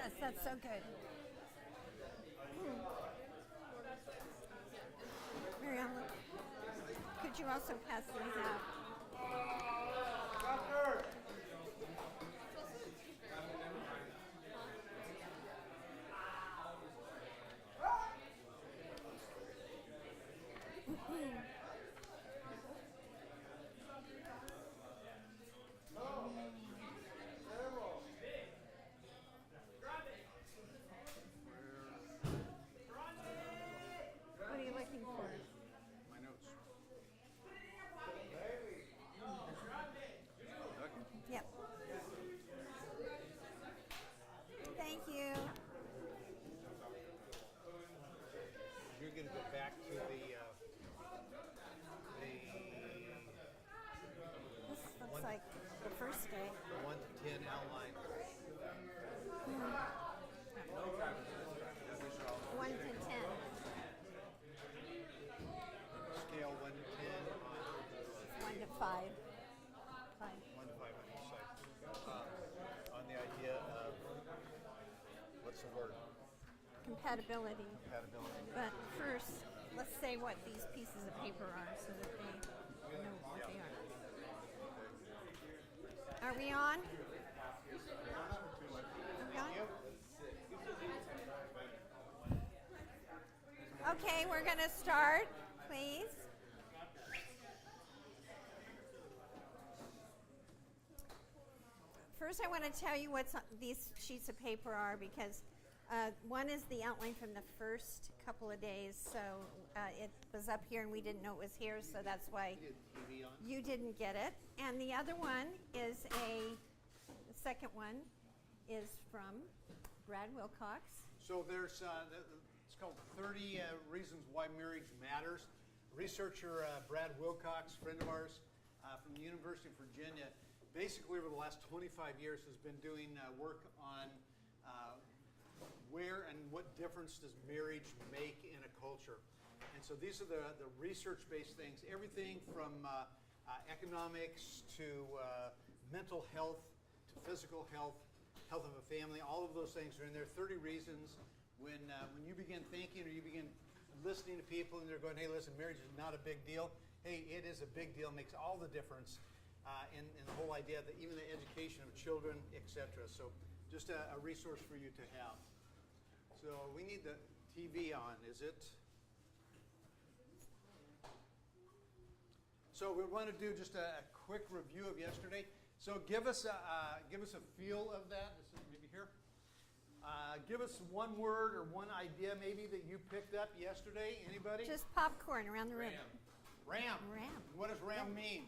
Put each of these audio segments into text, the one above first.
Yes, that's so good. Marianne, could you also pass these out? What are you looking for? My notes. Yep. Thank you. You're going to go back to the This looks like the first day. 1 to 10 outline. 1 to 10. Scale 1 to 10 1 to 5. 5. 1 to 5 on each side. On the idea of, what's the word? Compatibility. Compatibility. But first, let's say what these pieces of paper are so that they know what they are. Are we on? Are we on? Okay, we're going to start, please. First, I want to tell you what these sheets of paper are because one is the outline from the first couple of days, so it was up here and we didn't know it was here, so that's why you didn't get it. And the other one is the second one is from Brad Wilcox. So there's, it's called 30 Reasons Why Marriage Matters. Researcher Brad Wilcox, friend of ours from the University of Virginia, basically over the last 25 years has been doing work on where and what difference does marriage make in a culture. And so these are the research-based things, everything from economics to mental health to physical health, health of a family, all of those things are in there. 30 reasons when you begin thinking or you begin listening to people and they're going, hey, listen, marriage is not a big deal. Hey, it is a big deal, makes all the difference in the whole idea that even the education of children, etc. So just a resource for you to have. So we need the TV on, is it? So we want to do just a quick review of yesterday. So give us a feel of that. This is maybe here. Give us one word or one idea maybe that you picked up yesterday. Anybody? Just popcorn around the room. Ram. Ram. What does ram mean?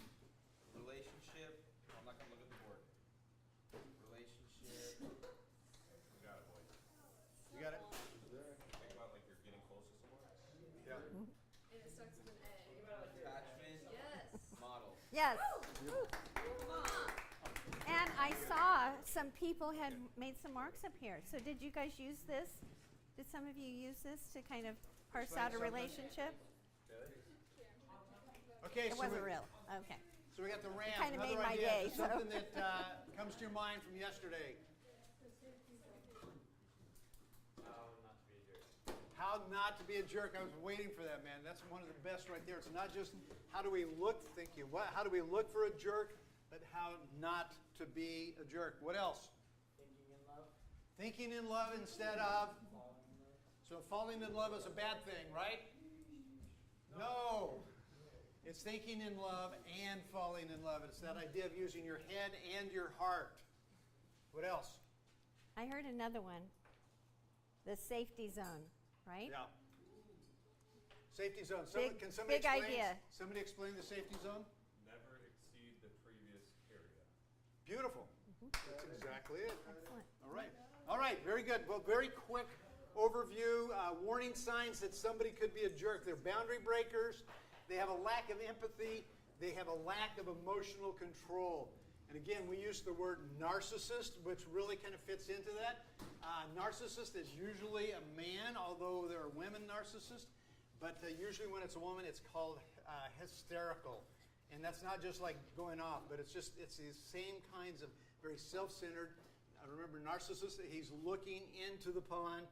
Relationship. I'm not going to look at the board. Relationship. You got it, boy. You got it? Think about like you're getting close to someone. Yeah. And it starts with an A. Attachment. Yes. Model. Yes. And I saw some people had made some marks up here. So did you guys use this? Did some of you use this to kind of parse Explain out a something. relationship? Okay. It wasn't real. Okay. So we got the ram. Kinda Another made my idea. day, Just so. something that comes to your mind from yesterday. How not to be a jerk. I was waiting for that, man. That's one of the best right there. It's not just how do we look, how do we look for a jerk, but how not to be a jerk. What else? Thinking in love. Thinking in love instead of. So falling in love is a bad thing, right? No. It's thinking in love and falling in love. It's that idea of using your head and your heart. What else? I heard another one. The safety zone, right? Yeah. Safety zone. Can somebody big explain? idea. Somebody explain the safety zone? Never exceed the previous area. Beautiful. That's exactly it. Excellent. All right. All right. Very good. Well, very quick overview. Warning signs that somebody could be a jerk. They're boundary breakers. They have a lack of empathy. They have a lack of emotional control. And again, we use the word narcissist, which really kind of fits into that. Narcissist is usually a man, although there are women narcissists. But usually when it's a woman, it's called hysterical. And that's not just like going off, but it's these same kinds of very self-centered, remember Narcissus, he's looking into the pond,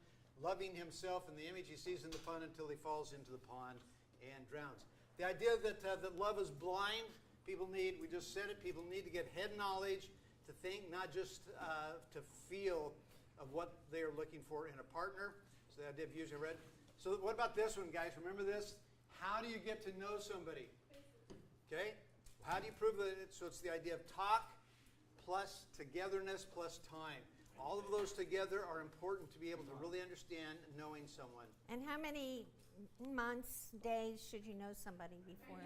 loving himself and the image he sees in the pond until he falls into the pond and drowns. The idea that love is blind, we just said it, people need to get head knowledge to think, not just to feel of what they are looking for in a partner. So the idea of using red. So what about this one, guys? Remember this? How do you get to know somebody? Okay? How do you prove that? So it's the idea of talk plus togetherness plus time. All of those together are important to be able to really understand knowing someone. And how many months, days should you know somebody before?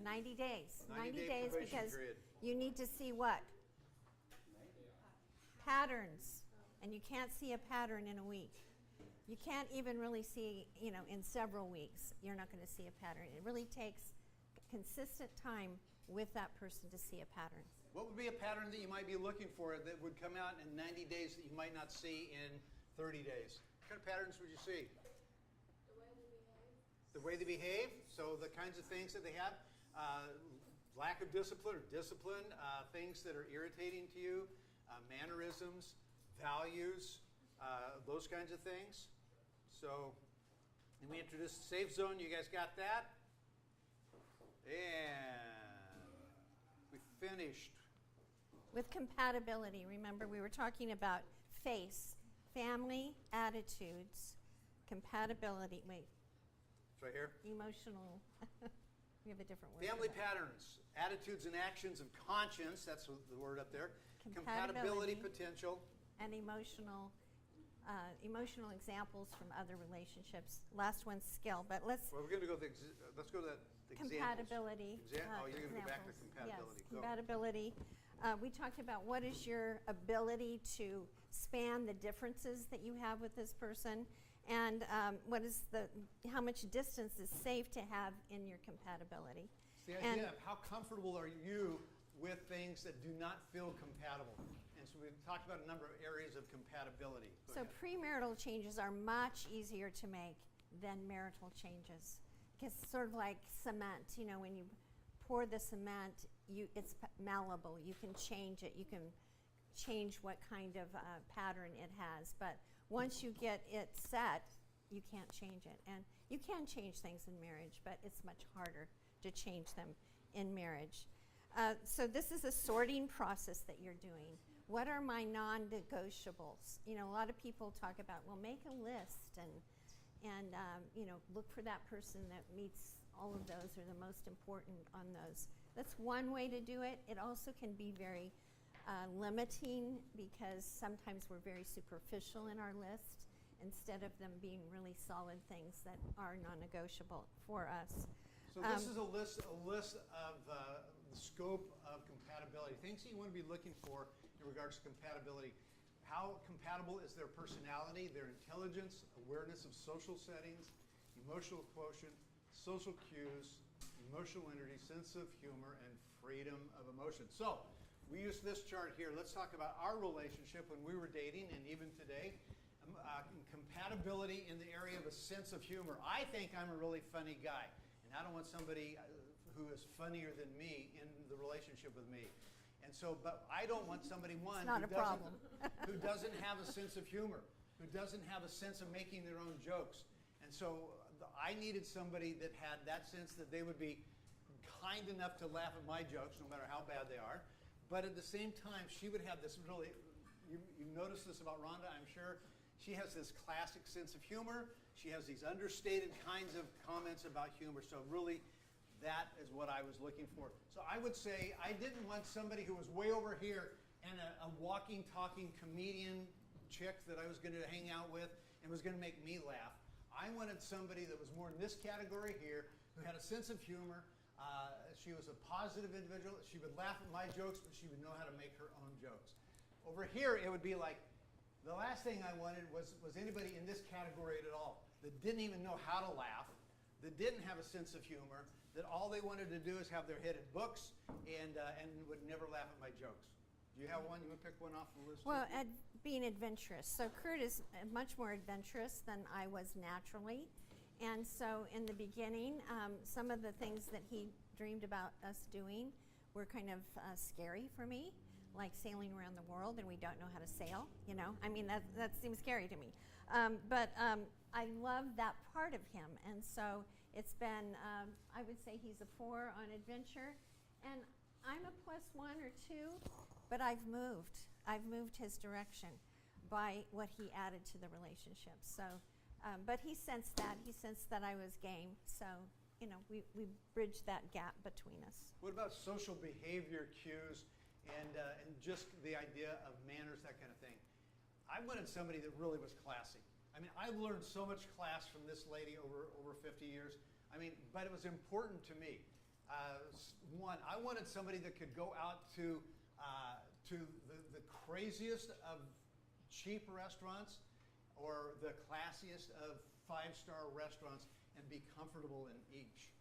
90 days. 90 days because period. you need to see what? Patterns. And you can't see a pattern in a week. You can't even really see, in several weeks, you're not going to see a pattern. It really takes consistent time with that person to see a pattern. What would be a pattern that you might be looking for that would come out in 90 days that you might not see in 30 days? What kind of patterns would you see? The way they behave. So the kinds of things that they have. Lack of discipline or discipline. Things that are irritating to you. Mannerisms. Values. Those kinds of things. So, and we introduced the safe zone. You guys got that? And we finished. With compatibility, remember we were talking about family, attitudes, compatibility, It's right here. emotional, we have a different word. Family for that. patterns, attitudes and actions of conscience, that's the word up there. Compatibility. Potential. And emotional examples from other relationships. Last one's skill, but let's Well, we're going to go let's go to the examples. compatibility. You're going to go back to examples. compatibility. Yes, Go. compatibility. We talked about what is your ability to span the differences that you have with this person, and how much distance is safe to have in your compatibility. It's the idea of how comfortable are you with things that do not feel compatible. And so we've talked about a number of areas of compatibility. Go So ahead. premarital changes are much easier to make than marital changes, because it's sort of like cement. When you pour the cement, it's malleable. You can change it. You can change what kind of pattern it has. But once you get it set, you can't change it. And you can change things in marriage, but it's much harder to change them in marriage. So this is a sorting process that you're doing. What are my non-negotiables? A lot of people talk about, well, make a list and look for that person that meets all of those or the most important on those. That's one way to do it. It also can be very limiting because sometimes we're very superficial in our list instead of them being really solid things that are non-negotiable for us. So this is a list of the scope of compatibility, things that you want to be looking for in regards to compatibility. How compatible is their personality, their intelligence, awareness of social settings, emotional quotient, social cues, emotional energy, sense of humor, and freedom of emotion. So we use this chart here. Let's talk about our relationship when we were dating and even today. Compatibility in the area of a sense of humor. I think I'm a really funny guy, and I don't want somebody who is funnier than me in the relationship with me. And so, but I don't want somebody, one, It's not a problem. who doesn't have a sense of humor, who doesn't have a sense of making their own jokes. And so I needed somebody that had that sense that they would be kind enough to laugh at my jokes, no matter how bad they are. But at the same time, she would have this really, you noticed this about Rhonda, I'm sure. She has this classic sense of humor. She has these understated kinds of comments about humor. So really, that is what I was looking for. So I would say I didn't want somebody who was way over here and a walking, talking comedian chick that I was going to hang out with and was going to make me laugh. I wanted somebody that was more in this category here, who had a sense of humor. She was a positive individual. She would laugh at my jokes, but she would know how to make her own jokes. Over here, it would be like, the last thing I wanted was anybody in this category at all that didn't even know how to laugh, that didn't have a sense of humor, that all they wanted to do is have their head in books and would never laugh at my jokes. Do you have one? You want to pick one off the list? Well, being adventurous. So Curt is much more adventurous than I was naturally. And so in the beginning, some of the things that he dreamed about us doing were kind of scary for me. like sailing around the world and we don't know how to sail, you know? I mean, that seems scary to me. But I love that part of him. And so it's been, I would say he's a 4 on adventure. And I'm a +1 or 2, but I've moved. I've moved his direction by what he added to the relationship. So, but he sensed that. He sensed that I was game. So, you know, we bridged that gap between us. What about social behavior cues and just the idea of manners, that kind of thing? I wanted somebody that really was classy. I mean, I learned so much class from this lady over 50 years. I mean, but it was important to me. One, I wanted somebody that could go out to the craziest of cheap restaurants or the classiest of 5-star restaurants and be comfortable in each.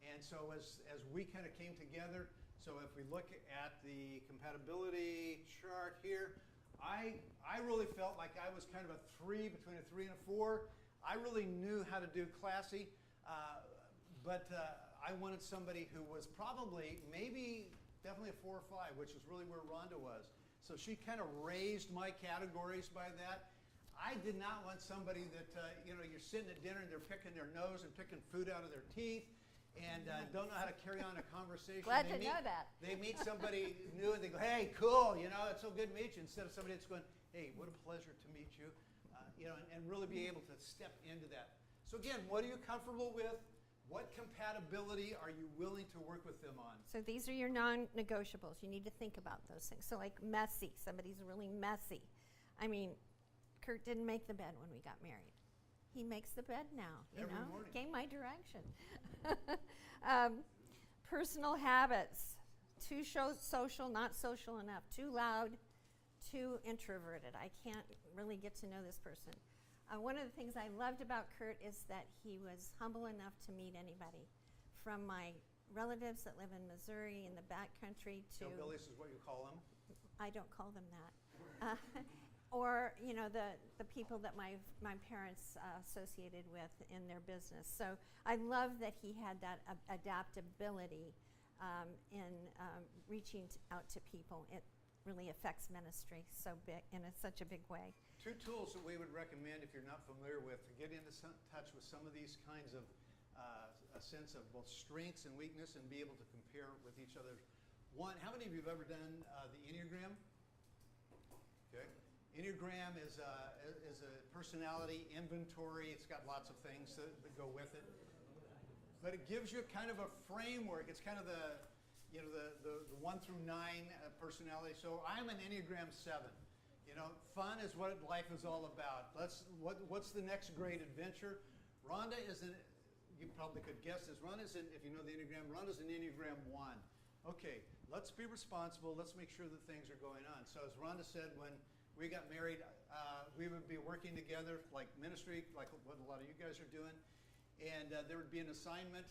And so as we kind of came together, so if we look at the compatibility chart here, I really felt like I was kind of a 3, between a 3 and a 4. I really knew how to do classy, but I wanted somebody who was probably, definitely a 4 or 5, which is really where Rhonda was. So she kind of raised my categories by that. I did not want somebody that, you're sitting at dinner and they're picking their nose and picking food out of their teeth and don't know how to carry on a conversation. Glad to know that. They meet somebody new and they go, hey, cool, it's so good to meet you, instead of somebody that's going, hey, what a pleasure to meet you, and really be able to step into that. So again, what are you comfortable with? What compatibility are you willing to work with them on? So these are your non-negotiables. You need to think about those things. So like messy, somebody's really messy. I mean, Curt didn't make the bed when we got married. He makes the bed now, Every morning. Came my direction. Personal habits. Too social, not social enough. Too loud, too introverted. I can't really get to know this person. One of the things I loved about Curt is that he was humble enough to meet anybody, from my relatives that live in Missouri in the backcountry to... Hillbillies is what you call them? I don't call them that. Or, the people that my parents associated with in their business. So I love that he had that adaptability in reaching out to people. It really affects ministry so big, in such a big way. 2 tools that we would recommend if you're not familiar with to get into touch with some of these kinds of a sense of both strengths and weakness and be able to compare with each other. One, how many of you have ever done the Enneagram? Okay. Enneagram is a personality inventory. It's got lots of things that go with it. But it gives you kind of a framework. It's kind of the 1 through 9 personality. So I'm an Enneagram 7. Fun is what life is all about. What's the next great adventure? Rhonda you probably could guess this. Rhonda's if you know the Enneagram, Rhonda's an Enneagram 1. Okay, let's be responsible. Let's make sure that things are going on. So as Rhonda said, when we got married, we would be working together like ministry, like what a lot of you guys are doing. And there would be an assignment,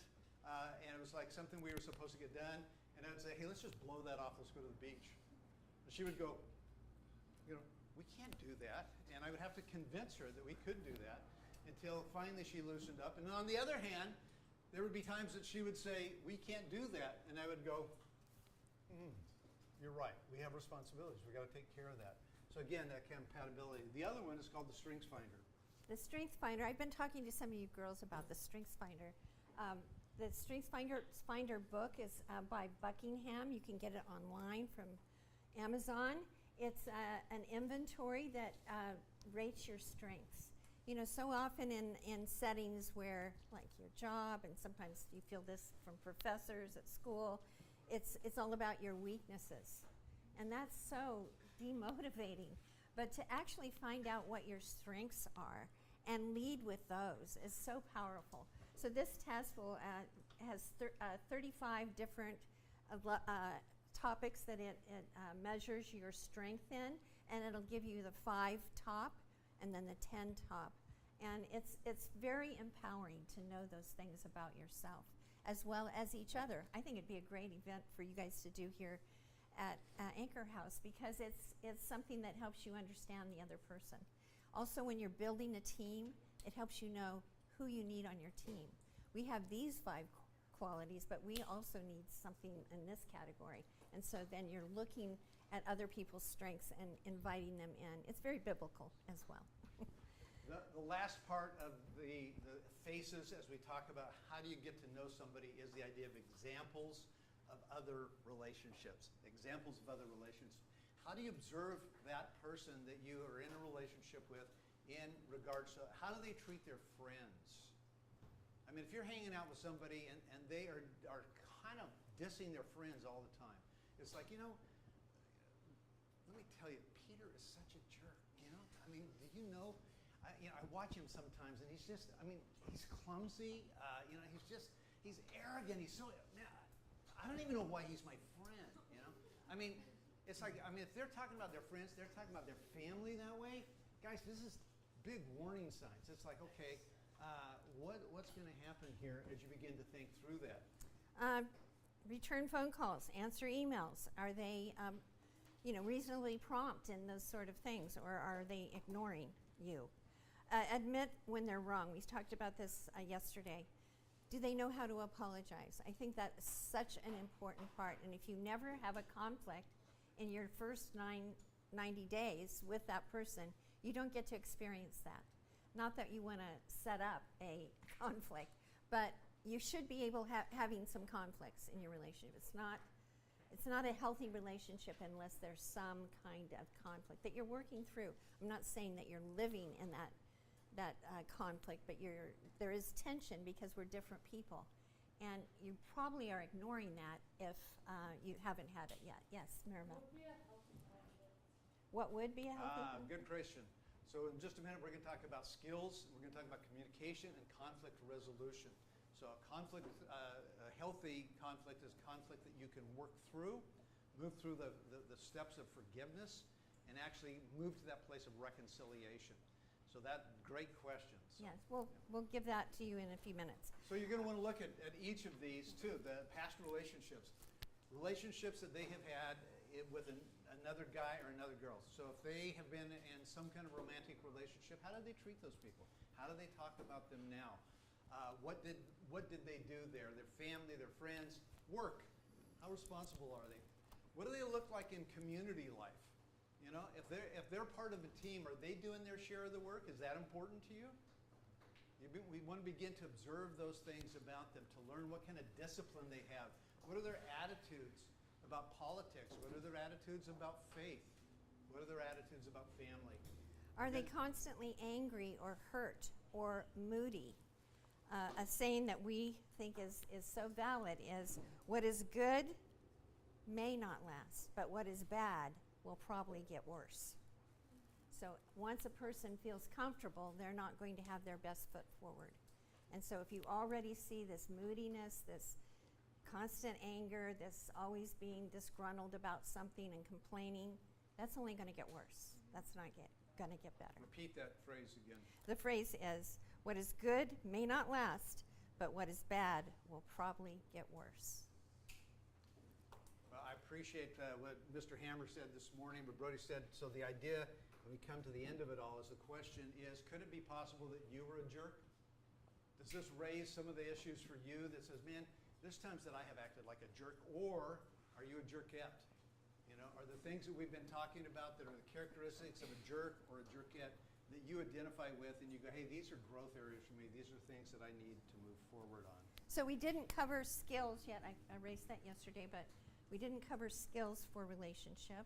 and it was like something we were supposed to get done. And I would say, hey, let's just blow that off. Let's go to the beach. And she would go, we can't do that. And I would have to convince her that we could do that until finally she loosened up. And then on the other hand, there would be times that she would say, we can't do that. And I would go, you're right. We have responsibilities. We've got to take care of that. So again, that compatibility. The other one is called the Strengths Finder. The Strengths Finder. I've been talking to some of you girls about the Strengths Finder. The Strengths Finder book is by Buckingham. You can get it online from Amazon. It's an inventory that rates your strengths. So often in settings where, like your job, and sometimes you feel this from professors at school, it's all about your weaknesses. And that's so demotivating. But to actually find out what your strengths are and lead with those is so powerful. So this test has 35 different topics that it measures your strength in, and it'll give you the 5 top and then the 10 top. And it's very empowering to know those things about yourself as well as each other. I think it'd be a great event for you guys to do here at Anchor House, because it's something that helps you understand the other person. Also, when you're building a team, it helps you know who you need on your team. We have these 5 qualities, but we also need something in this category. And so then you're looking at other people's strengths and inviting them in. It's very biblical as well. The last part of the faces as we talk about how do you get to know somebody is the idea of examples of other relationships. Examples of other relationships. How do you observe that person that you are in a relationship with in regards to how do they treat their friends? I mean, if you're hanging out with somebody and they are kind of dissing their friends all the time, it's like, let me tell you, Peter is such a jerk, I mean, do you know? I watch him sometimes, and he's clumsy. He's arrogant. He's so. Man, I don't even know why he's my friend. I mean, it's like, if they're talking about their friends, they're talking about their family that way. Guys, this is big warning signs. It's like, okay, what's going to happen here as you begin to think through that? Return phone calls, answer emails. Are they, reasonably prompt in those sort of things, or are they ignoring you? Admit when they're wrong. We talked about this yesterday. Do they know how to apologize? I think that's such an important part. And if you never have a conflict in your first 90 days with that person, you don't get to experience that. Not that you want to set up a conflict, but you should be able having some conflicts in your relationship. It's not a healthy relationship unless there's some kind of conflict that you're working through. I'm not saying that you're living in that conflict, but there is tension because we're different people. And you probably are ignoring that if you haven't had it yet. Yes, Maribel. What would be a healthy conflict? Good question. So in just a minute, we're going to talk about skills. We're going to talk about communication and conflict resolution. So a healthy conflict is conflict that you can work through, move through the steps of forgiveness, and actually move to that place of reconciliation. So great questions. Yes, we'll give that to you in a few minutes. So you're going to want to look at each of these too, the past relationships that they have had with another guy or another girl. So if they have been in some kind of romantic relationship, how do they treat those people? How do they talk about them now? What did they do there? Their family, their friends, work. How responsible are they? What do they look like in community life? If they're part of a team, are they doing their share of the work? Is that important to you? We want to begin to observe those things about them, to learn what kind of discipline they have. What are their attitudes about politics? What are their attitudes about faith? What are their attitudes about family? Are they constantly angry or hurt or moody? A saying that we think is so valid is, what is good may not last, but what is bad will probably get worse. So once a person feels comfortable, they're not going to have their best foot forward. And so if you already see this moodiness, this constant anger, this always being disgruntled about something and complaining, that's only going to get worse. That's not going to get better. Repeat that phrase again. The phrase is, what is good may not last, but what is bad will probably get worse. Well, I appreciate what Mr. Hammer said this morning, what Brody said. So the idea, when we come to the end of it all, is the question is, could it be possible that you were a jerk? Does this raise some of the issues for you that says, man, there's times that I have acted like a jerk, or are you a jerkette? Are the things that we've been talking about that are the characteristics of a jerk or a jerkette that you identify with and you go, hey, these are growth areas for me. These are things that I need to move forward on. So we didn't cover skills yet. I raised that yesterday, but we didn't cover skills for relationship,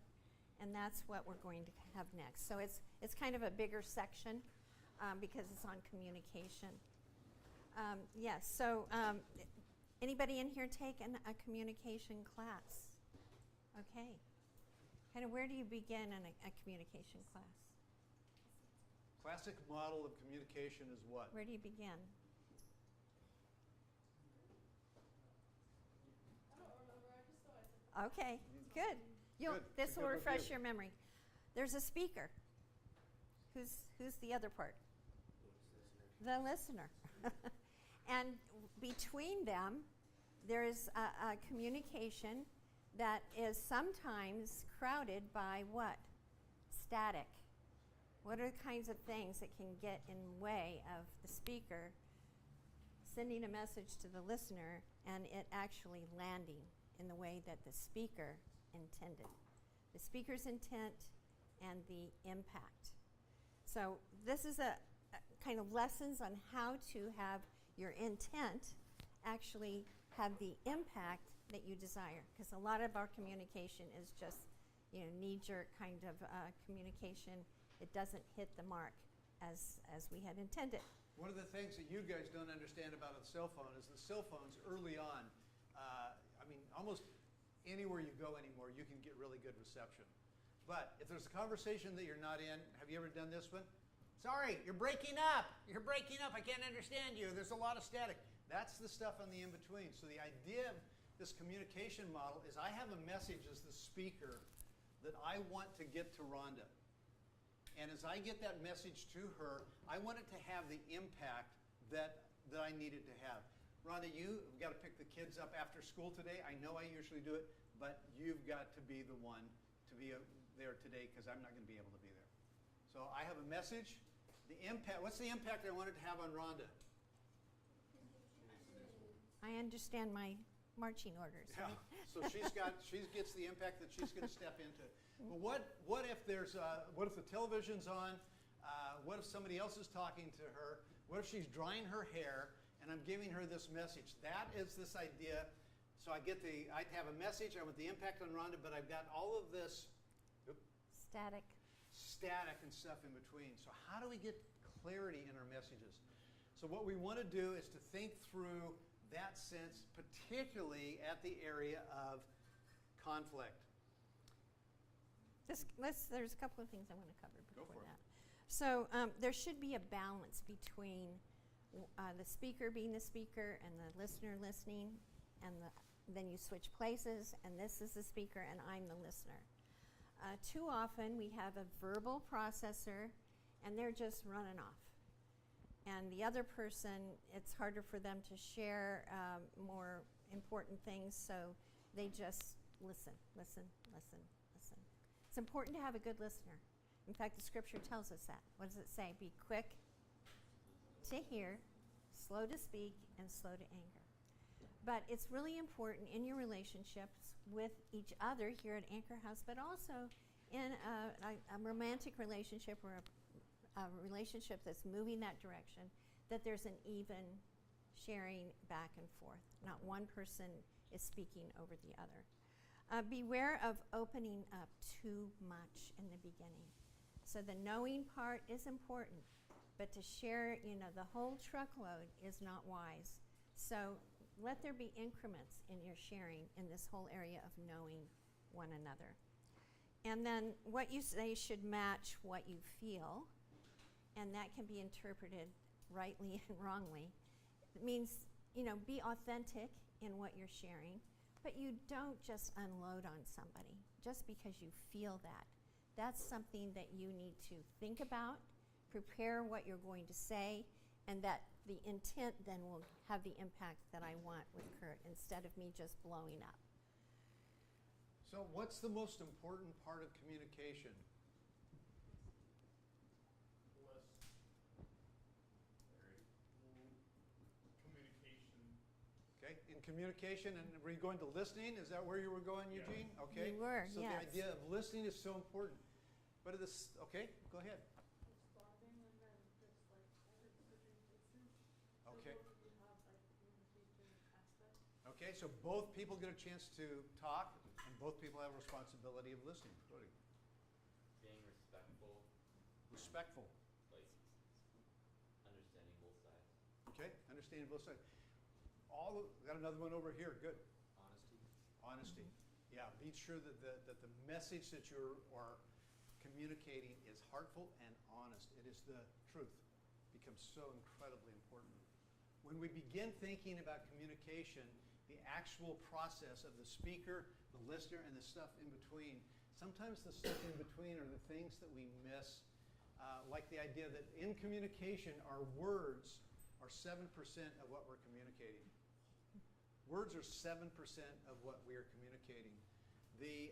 and that's what we're going to have next. So it's kind of a bigger section because it's on communication. Yes, so anybody in here take a communication class? Okay. Kind of where do you begin in a communication class? Classic model of communication is what? Where do you begin? I don't remember. I just thought I said Okay, good. Good. This will Good refresh review. your memory. There's a speaker. Who's the other part? The listener. And between them, there is a communication that is sometimes crowded by what? Static. What are the kinds of things that can get in way of the speaker sending a message to the listener and it actually landing in the way that the speaker intended? the speaker's intent, and the impact. So this is a kind of lessons on how to have your intent actually have the impact that you desire. Because a lot of our communication is just, knee-jerk kind of communication. It doesn't hit the mark as we had intended. One of the things that you guys don't understand about a cell phone is the cell phones early on, almost anywhere you go anymore, you can get really good reception. But if there's a conversation that you're not in, have you ever done this one? Sorry, you're breaking up. You're breaking up. I can't understand you. There's a lot of static. That's the stuff on the in-between. So the idea of this communication model is I have a message as the speaker that I want to get to Rhonda. And as I get that message to her, I want it to have the impact that I need it to have. Rhonda, you've got to pick the kids up after school today. I know I usually do it, but you've got to be the one to be there today because I'm not going to be able to be there. So I have a message. The impact. What's the impact I want it to have on Rhonda? I understand my marching orders. Yeah. Right? So she gets the impact that she's going to step into. But what if what if the television's on? What if somebody else is talking to her? What if she's drying her hair and I'm giving her this message? That is this idea. So I have a message. I want the impact on Rhonda, but I've got all of this Static. and stuff in between. So how do we get clarity in our messages? So what we want to do is to think through that sense, particularly at the area of conflict. There's a couple of things I want to cover Go before for it. that. So there should be a balance between the speaker being the speaker and the listener listening, and then you switch places, and this is the speaker and I'm the listener. Too often we have a verbal processor and they're just running off. And the other person, it's harder for them to share more important things, so they just listen. It's important to have a good listener. In fact, the scripture tells us that. What does it say? Be quick to hear, slow to speak, and slow to anger. But it's really important in your relationships with each other here at Anchor House, but also in a romantic relationship or a relationship that's moving that direction, that there's an even sharing back and forth. Not one person is speaking over the other. Beware of opening up too much in the beginning. So the knowing part is important, but to share, the whole truckload is not wise. So let there be increments in your sharing in this whole area of knowing one another. And then what you say should match what you feel, and that can be interpreted rightly and wrongly. It means, be authentic in what you're sharing, but you don't just unload on somebody just because you feel that. That's something that you need to think about, prepare what you're going to say, and that the intent then will have the impact that I want with Curt instead of me just blowing up. So what's the most important part of communication? Communication. Okay, in communication, and were you going to listening? Is that where you were going, Yeah. Eugene? Okay. You were, So yes. the idea of listening is so important. But okay, go ahead. Responding and then just like switching places. Okay. So both of you have like communication aspect. Okay, so both people get a chance to talk, and both people have a responsibility of listening. Cody. Being respectful, Respectful. like understanding both sides. Okay, understanding both sides. Got another one over here. Good. Honesty. Honesty. Yeah, be sure that the message that you're communicating is heartful and honest. It is the truth. It becomes so incredibly important. When we begin thinking about communication, the actual process of the speaker, the listener, and the stuff in between, sometimes the stuff in between are the things that we miss, like the idea that in communication, our words are 7% of what we're communicating. Words are 7% of what we are communicating. The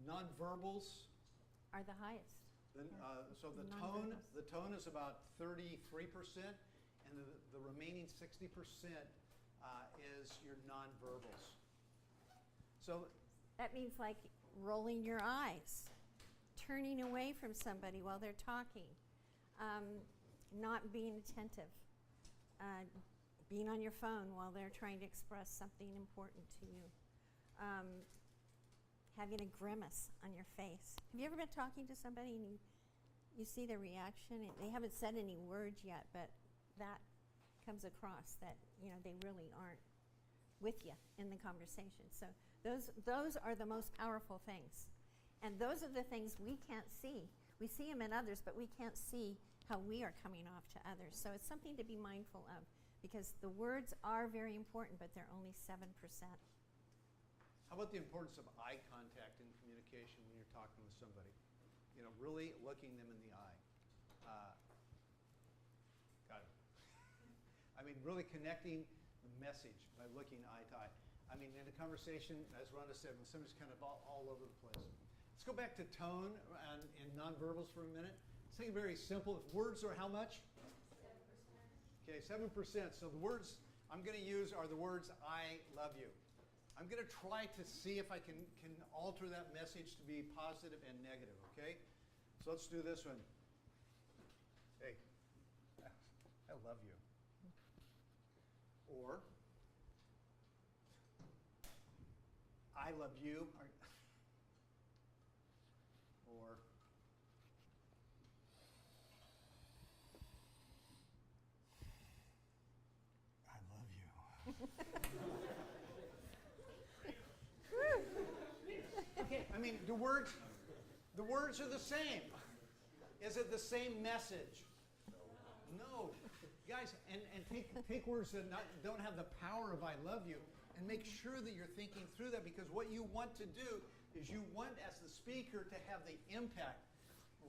nonverbals, Are the highest. so the Nonverbals. tone is about 33%, and the remaining 60% is your nonverbals. So That means like rolling your eyes, turning away from somebody while they're talking, not being attentive, being on your phone while they're trying to express something important to you, having a grimace on your face. Have you ever been talking to somebody and you see their reaction? And they haven't said any words yet, but that comes across that, you know, they really aren't with you in the conversation. So those are the most powerful things. And those are the things we can't see. We see them in others, but we can't see how we are coming off to others. So it's something to be mindful of, because the words are very important, but they're only 7%. How about the importance of eye contact in communication when you're talking with somebody? You know, really looking them in the eye. Got it. I mean, really connecting the message by looking eye to eye. I mean, in a conversation, as Rhonda said, when somebody's kind of all over the place. Let's go back to tone and nonverbals for a minute. Let's take it very simple. If words are how much? 7%. Okay, 7%. So the words I'm going to use are the words I love you. I'm going to try to see if I can alter that message to be positive and negative, okay? So let's do this one. Hey, I love you. Or, I love you. Or, I love you. Okay, I mean, the words are the same. Is it the same message? No. Guys, and take words that don't have the power of I love you, and make sure that you're thinking through that, because what you want to do is you want, as the speaker, to have the impact.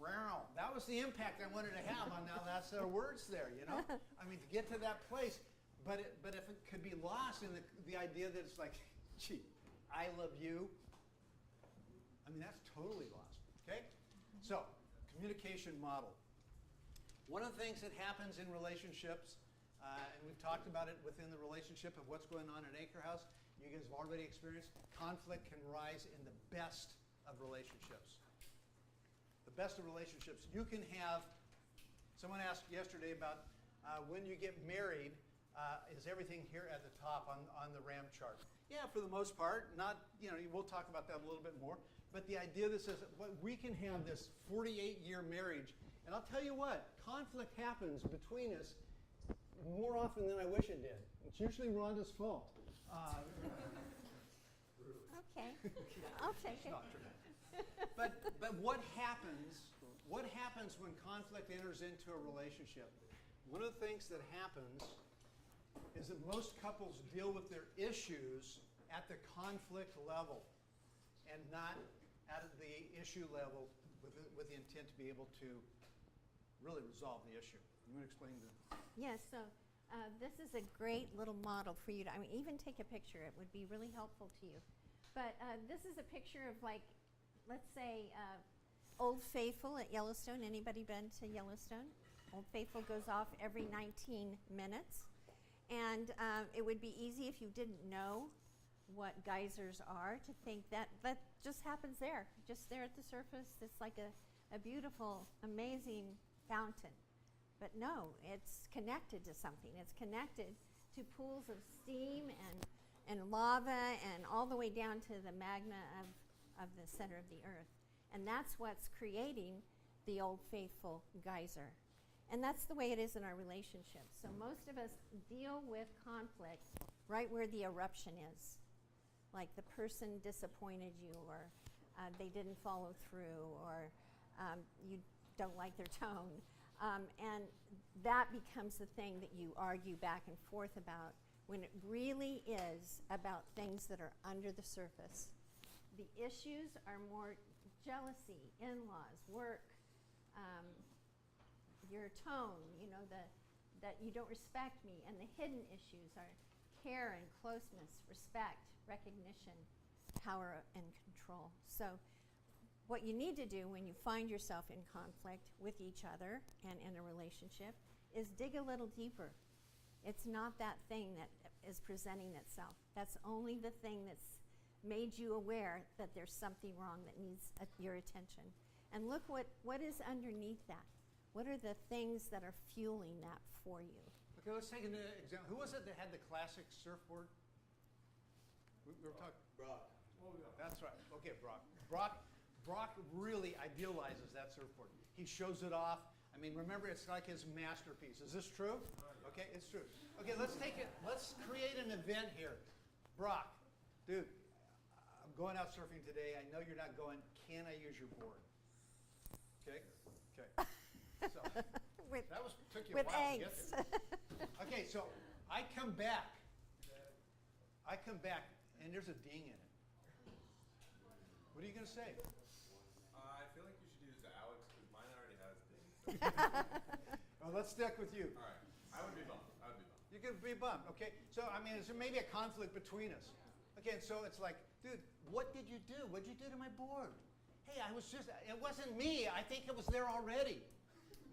Wow, that was the impact I wanted to have on now that set of words there, you know? I mean, to get to that place. But if it could be lost in the idea that it's like, gee, I love you, I mean, that's totally lost, okay? So, communication model. One of the things that happens in relationships, and we've talked about it within the relationship of what's going on in Acre House, you guys have already experienced, conflict can rise in the best of relationships. The best of relationships. You can have, someone asked yesterday about when you get married, is everything here at the top on the RAM chart? Yeah, for the most part. Not, you know, we'll talk about that a little bit more. But the idea that says we can have this 48-year marriage, and I'll tell you what, conflict happens between us more often than I wish it did. It's usually Rhonda's fault. Okay, I'll take it. Not true. But what happens when conflict enters into a relationship? One of the things that happens is that most couples deal with their issues at the conflict level and not at the issue level with the intent to be able to really resolve the issue. You want to explain that? Yes, so this is a great little model for you to, I mean, even take a picture. It would be really helpful to you. But this is a picture of, like, let's say Old Faithful at Yellowstone. Anybody been to Yellowstone? Old Faithful goes off every 19 minutes. And it would be easy if you didn't know what geysers are to think that just happens there, just there at the surface. It's like a beautiful, amazing fountain. But no, it's connected to something. It's connected to pools of steam and lava and all the way down to the magma of the center of the earth. And that's what's creating the Old Faithful geyser. And that's the way it is in our relationships. So most of us deal with conflict right where the eruption is. Like the person disappointed you, or they didn't follow through, or you don't like their tone. And that becomes the thing that you argue back and forth about, when it really is about things that are under the surface. The issues are more jealousy, in-laws, work, your tone, you know, that you don't respect me. And the hidden issues are care and closeness, respect, recognition, power, and control. So what you need to do when you find yourself in conflict with each other and in a relationship is dig a little deeper. It's not that thing that is presenting itself. That's only the thing that's made you aware that there's something wrong that needs your attention. And look what is underneath that. What are the things that are fueling that for you? Okay, let's take an example. Who was it that had the classic surfboard? We were talking. Brock. That's right. Okay, Brock. Brock really idealizes that surfboard. He shows it off. I mean, remember, it's like his masterpiece. Is this true? Okay, it's true. Okay, let's create an event here. Brock, dude, I'm going out surfing today. I know you're not going. Can I use your board? Okay? Okay. So, took you a with while to get eggs. there. Okay, so I come back, and there's a ding in it. What are you going to say? I feel like you should use Alex because mine already has things. Well, let's stick with you. All right. I would be bummed. You're going to be bummed, okay? So, I mean, is there maybe a conflict between us? Okay, and so it's like, dude, what did you do? What did you do to my board? Hey, it wasn't me. I think it was there already.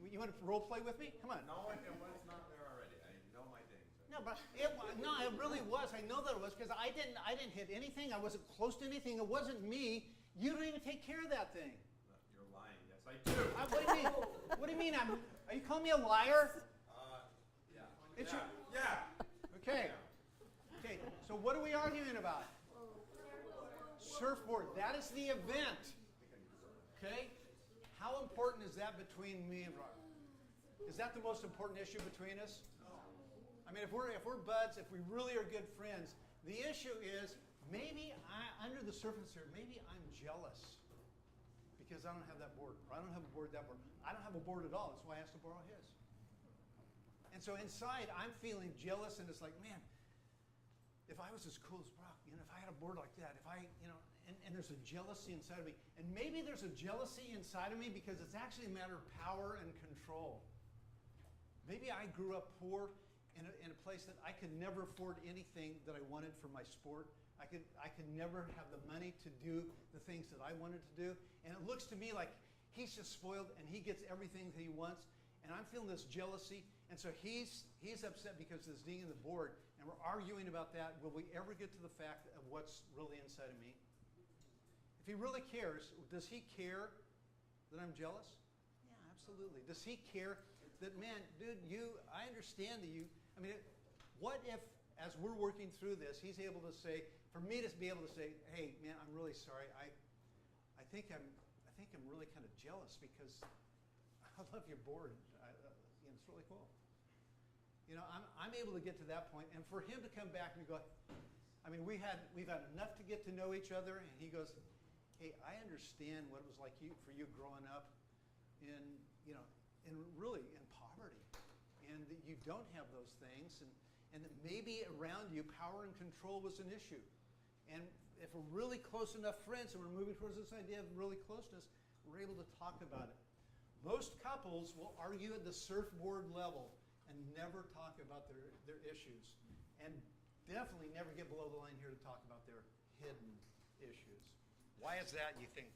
You want to role play with me? Come on. No, it was not there already. I know my things. No, but it really was. I know that it was because I didn't hit anything. I wasn't close to anything. It wasn't me. You don't even take care of that thing. No, you're lying. Yes, I do. What do you mean? What do you mean? Are you calling me a liar? Yeah. It's Yeah. Okay. Okay. So what are we arguing about? Surfboard. That is the event. Okay. How important is that between me and Rob? Is that the most important issue between us? I mean, if we're buds, if we really are good friends, the issue is maybe under the surface here, maybe I'm jealous because I don't have that board, or I don't have a board that board. I don't have a board at all. That's why I asked to borrow his. And so inside, I'm feeling jealous, and it's like, man, if I was as cool as Brock, if I had a board like that, and there's a jealousy inside of me. And maybe there's a jealousy inside of me because it's actually a matter of power and control. Maybe I grew up poor in a place that I could never afford anything that I wanted for my sport. I could never have the money to do the things that I wanted to do. And it looks to me like he's just spoiled and he gets everything that he wants. And I'm feeling this jealousy. And so he's upset because there's ding in the board. And we're arguing about that. Will we ever get to the fact of what's really inside of me? If he really cares, does he care that I'm jealous? Yeah, absolutely. Does he care that, man, dude, I understand that you, what if, as we're working through this, he's able to say, for me to be able to say, hey, man, I'm really sorry. I think I'm really kind of jealous because I love your board. It's really cool. I'm able to get to that point, and for him to come back and go, we've had enough to get to know each other, and he goes, hey, I understand what it was like for you growing up in really in poverty, and that you don't have those things, and that maybe around you power and control was an issue. And if we're really close enough friends and we're moving towards this idea of really closeness, we're able to talk about it. Most couples will argue at the surfboard level and never talk about their issues, and definitely never get below the line here to talk about their hidden issues. Why is that, you think?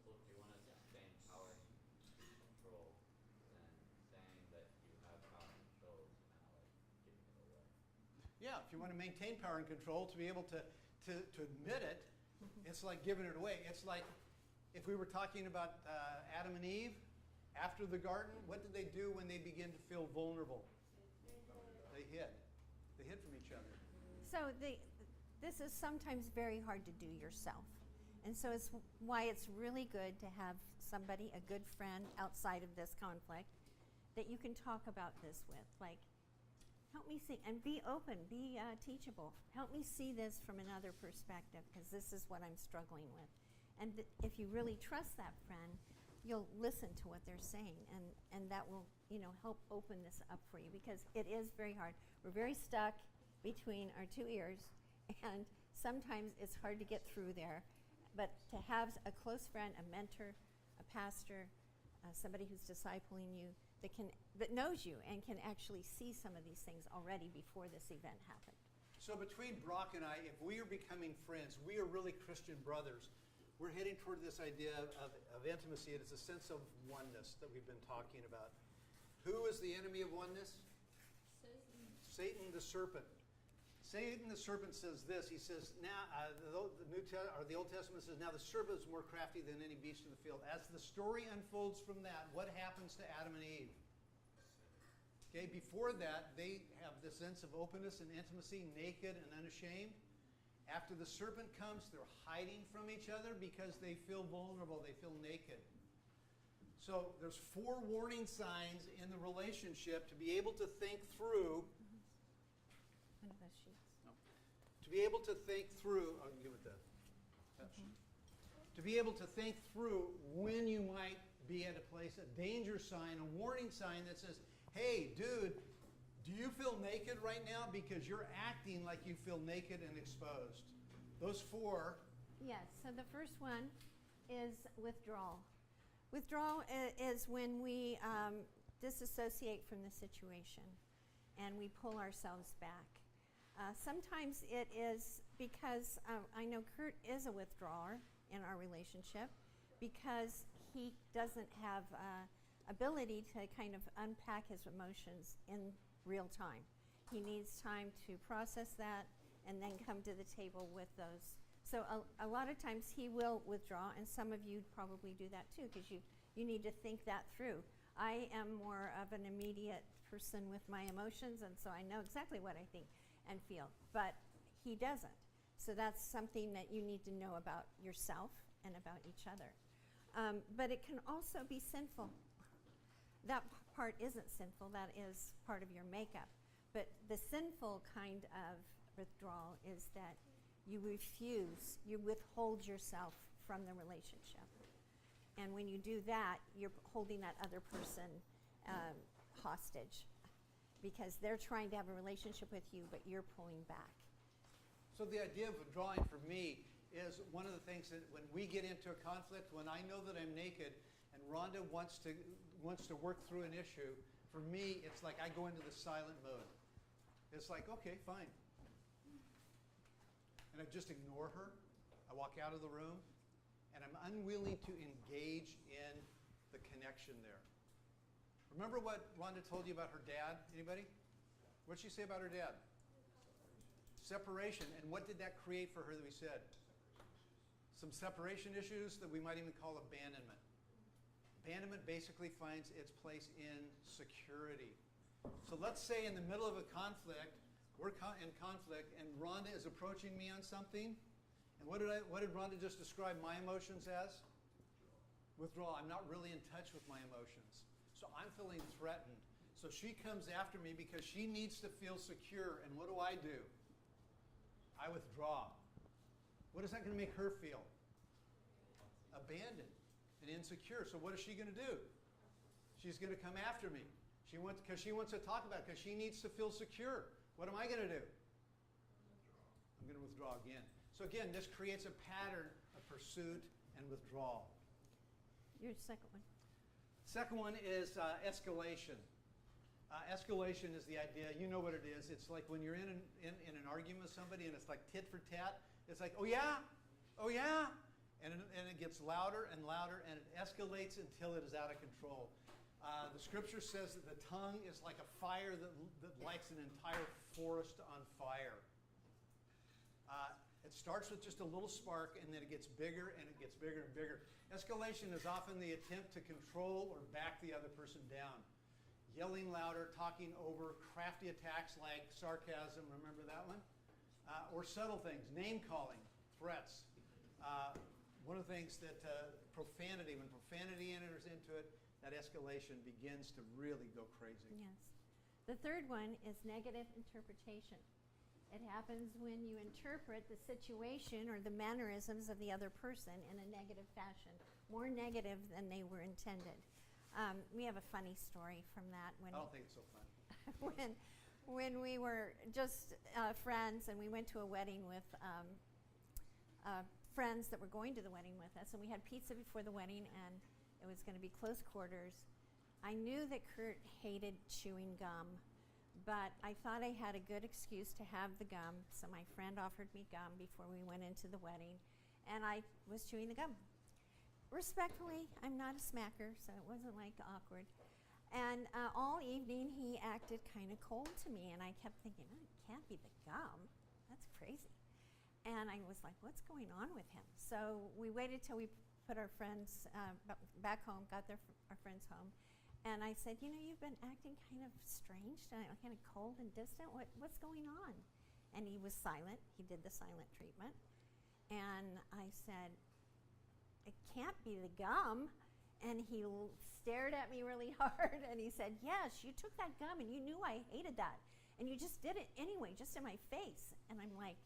Well, if you want to sustain power and control, then saying that you have power and control is kind of like giving it away. Yeah, if you want to maintain power and control, to be able to admit it, it's like giving it away. It's like if we were talking about Adam and Eve after the garden, what did they do when they began to feel vulnerable? They hid. They hid from each other. So this is sometimes very hard to do yourself. And so it's why it's really good to have somebody, a good friend outside of this conflict that you can talk about this with. Like, help me see, and be open, be teachable. Help me see this from another perspective because this is what I'm struggling with. And if you really trust that friend, you'll listen to what they're saying, and that will help open this up for you because it is very hard. We're very stuck between our two ears, and sometimes it's hard to get through there. But to have a close friend, a mentor, a pastor, somebody who's discipling you that knows you and can actually see some of these things already before this event happened. So between Brock and I, if we are becoming friends, we are really Christian brothers. We're heading toward this idea of intimacy. It is a sense of oneness that we've been talking about. Who is the enemy of oneness? Satan the serpent. Satan, the serpent, says this. He says, now the Old Testament says, now the serpent is more crafty than any beast of the field. As the story unfolds from that, what happens to Adam and Eve? Okay, before that, they have this sense of openness and intimacy, naked and unashamed. After the serpent comes, they're hiding from each other because they feel vulnerable, they feel naked. So there's 4 warning signs in the relationship to be able to think through. One of those sheets. To be able to think through, I'll give it that. To be able to think through when you might be at a place, a danger sign, a warning sign that says, hey, dude, do you feel naked right now? Because you're acting like you feel naked and exposed. Those 4. Yes, so the first one is withdrawal. Withdrawal is when we disassociate from the situation and we pull ourselves back. Sometimes it is because I know Curt is a withdrawer in our relationship because he doesn't have ability to kind of unpack his emotions in real time. He needs time to process that and then come to the table with those. So a lot of times he will withdraw, and some of you probably do that too because you need to think that through. I am more of an immediate person with my emotions, and so I know exactly what I think and feel, but he doesn't. So that's something that you need to know about yourself and about each other. But it can also be sinful. That part isn't sinful, that is part of your makeup. But the sinful kind of withdrawal is that you refuse, you withhold yourself from the relationship. And when you do that, you're holding that other person hostage because they're trying to have a relationship with you, but you're pulling back. So the idea of withdrawing for me is one of the things that when we get into a conflict, when I know that I'm naked and Rhonda wants to work through an issue, for me, it's like I go into the silent mode. It's like, okay, fine. And I just ignore her. I walk out of the room, and I'm unwilling to engage in the connection there. Remember what Rhonda told you about her dad? Anybody? What did she say about her dad? Separation. And what did that create for her that we said? Some separation issues that we might even call abandonment. Abandonment basically finds its place in security. So let's say in the middle of a conflict, we're in conflict, and Rhonda is approaching me on something. And what did Rhonda just describe my emotions as? Withdrawal. I'm not really in touch with my emotions. So I'm feeling threatened. So she comes after me because she needs to feel secure. And what do? I withdraw. What is that going to make her feel? Abandoned and insecure. So what is she going to do? She's going to come after me. Because she wants to talk about it, because she needs to feel secure. What am I going to do? I'm going to withdraw again. So again, this creates a pattern of pursuit and withdrawal. Your second one. Second one is escalation. Escalation is the idea, you know what it is. It's like when you're in an argument with somebody and it's like tit for tat. It's like, oh yeah, oh yeah. And it gets louder and louder and it escalates until it is out of control. The scripture says that the tongue is like a fire that lights an entire forest on fire. It starts with just a little spark and then it gets bigger and it gets bigger and bigger. Escalation is often the attempt to control or back the other person down. Yelling louder, talking over, crafty attacks like sarcasm, remember that one? Or subtle things, name calling, threats. One of the things that profanity, when profanity enters into it, that escalation begins to really go crazy. Yes. The third one is negative interpretation. It happens when you interpret the situation or the mannerisms of the other person in a negative fashion, more negative than they were intended. We have a funny story from that. I don't think it's so fun. when we were just friends and we went to a wedding with friends that were going to the wedding with us, and we had pizza before the wedding, and it was going to be close quarters. I knew that Curt hated chewing gum, but I thought I had a good excuse to have the gum, so my friend offered me gum before we went into the wedding, and I was chewing the gum. Respectfully, I'm not a smacker, so it wasn't like awkward. And all evening he acted kind of cold to me, and I kept thinking, oh, it can't be the gum. That's crazy. And I was like, what's going on with him? So we waited till we put our friends back home, got our friends home. And I said, you know, you've been acting kind of strange tonight, kind of cold and distant. What's going on? And he was silent. He did the silent treatment. And I said, it can't be the gum. And he stared at me really hard. And he said, yes, you took that gum and you knew I hated that. And you just did it anyway, just in my face. And I'm like,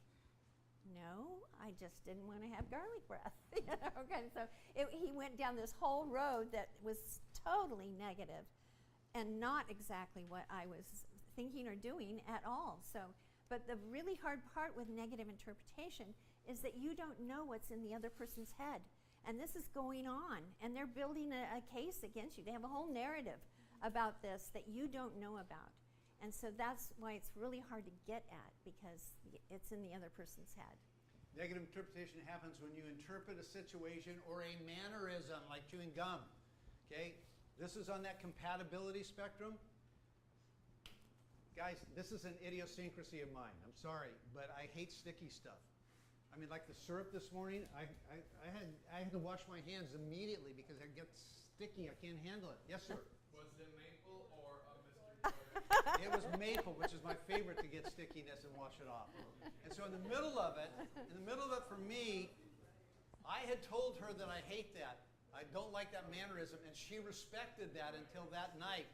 no, I just didn't want to have garlic breath. You know, kind of, so he went down this whole road that was totally negative and not exactly what I was thinking or doing at all. So, but the really hard part with negative interpretation is that you don't know what's in the other person's head. And this is going on, and they're building a case against you. They have a whole narrative about this that you don't know about. And so that's why it's really hard to get at, because it's in the other person's head. Negative interpretation happens when you interpret a situation or a mannerism, like chewing gum. Okay? This is on that compatibility spectrum. Guys, this is an idiosyncrasy of mine. I'm sorry, but I hate sticky stuff. I mean, like the syrup this morning, I had to wash my hands immediately because it gets sticky. I can't handle it. Yes, sir. Was it maple or a Mr. Jordan? It was maple, which is my favorite to get stickiness and wash it off. And so in the middle of it for me, I had told her that I hate that. I don't like that mannerism, and she respected that until that night.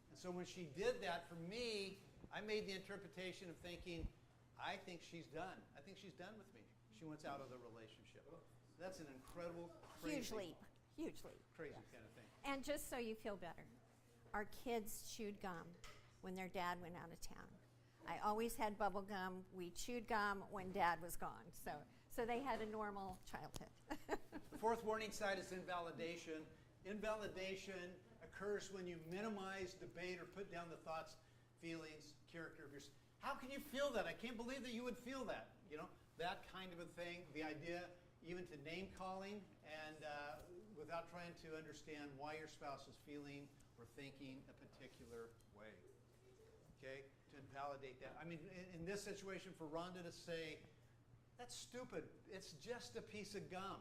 And so when she did that for me, I made the interpretation of thinking, I think she's done. I think she's done with me. She wants out of the relationship. That's an incredible, crazy, Huge leap. crazy Yes. kind of thing. And just so you feel better, our kids chewed gum when their dad went out of town. I always had bubble gum. We chewed gum when dad was gone. So they had a normal childhood. The fourth warning sign is invalidation. Invalidation occurs when you minimize, debate, or put down the thoughts, feelings, character of yourself. How can you feel that? I can't believe that you would feel that. You know, that kind of a thing. The idea even to name calling and without trying to understand why your spouse is feeling or thinking a particular way. Okay? To invalidate that. I mean, in this situation, for Rhonda to say, that's stupid. It's just a piece of gum.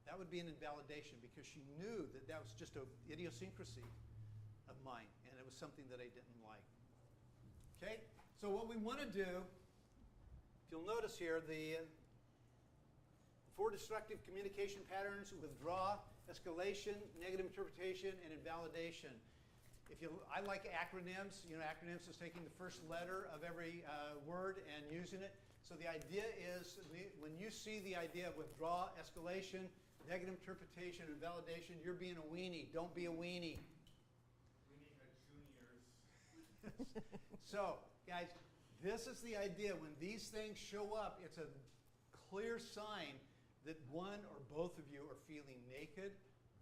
That would be an invalidation because she knew that that was just an idiosyncrasy of mine and it was something that I didn't like. Okay? So what we want to do, if you'll notice here, the 4 destructive communication patterns: withdraw, escalation, negative interpretation, and invalidation. I like acronyms. You know, acronyms is taking the first letter of every word and using it. So the idea is, when you see the idea of withdraw, escalation, negative interpretation, and validation, you're being a weenie. Don't be a weenie. We need a juniors. So, guys, this is the idea. When these things show up, it's a clear sign that one or both of you are feeling naked,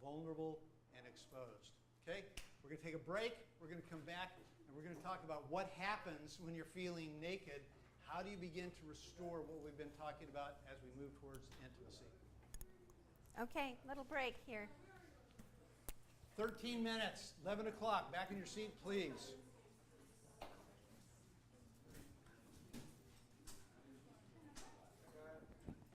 vulnerable, and exposed. Okay? We're going to take a break. We're going to come back, and we're going to talk about what happens when you're feeling naked. How do you begin to restore what we've been talking about as we move towards intimacy? Okay, little break here. 13 minutes, 11 o'clock. Back in your seat, please.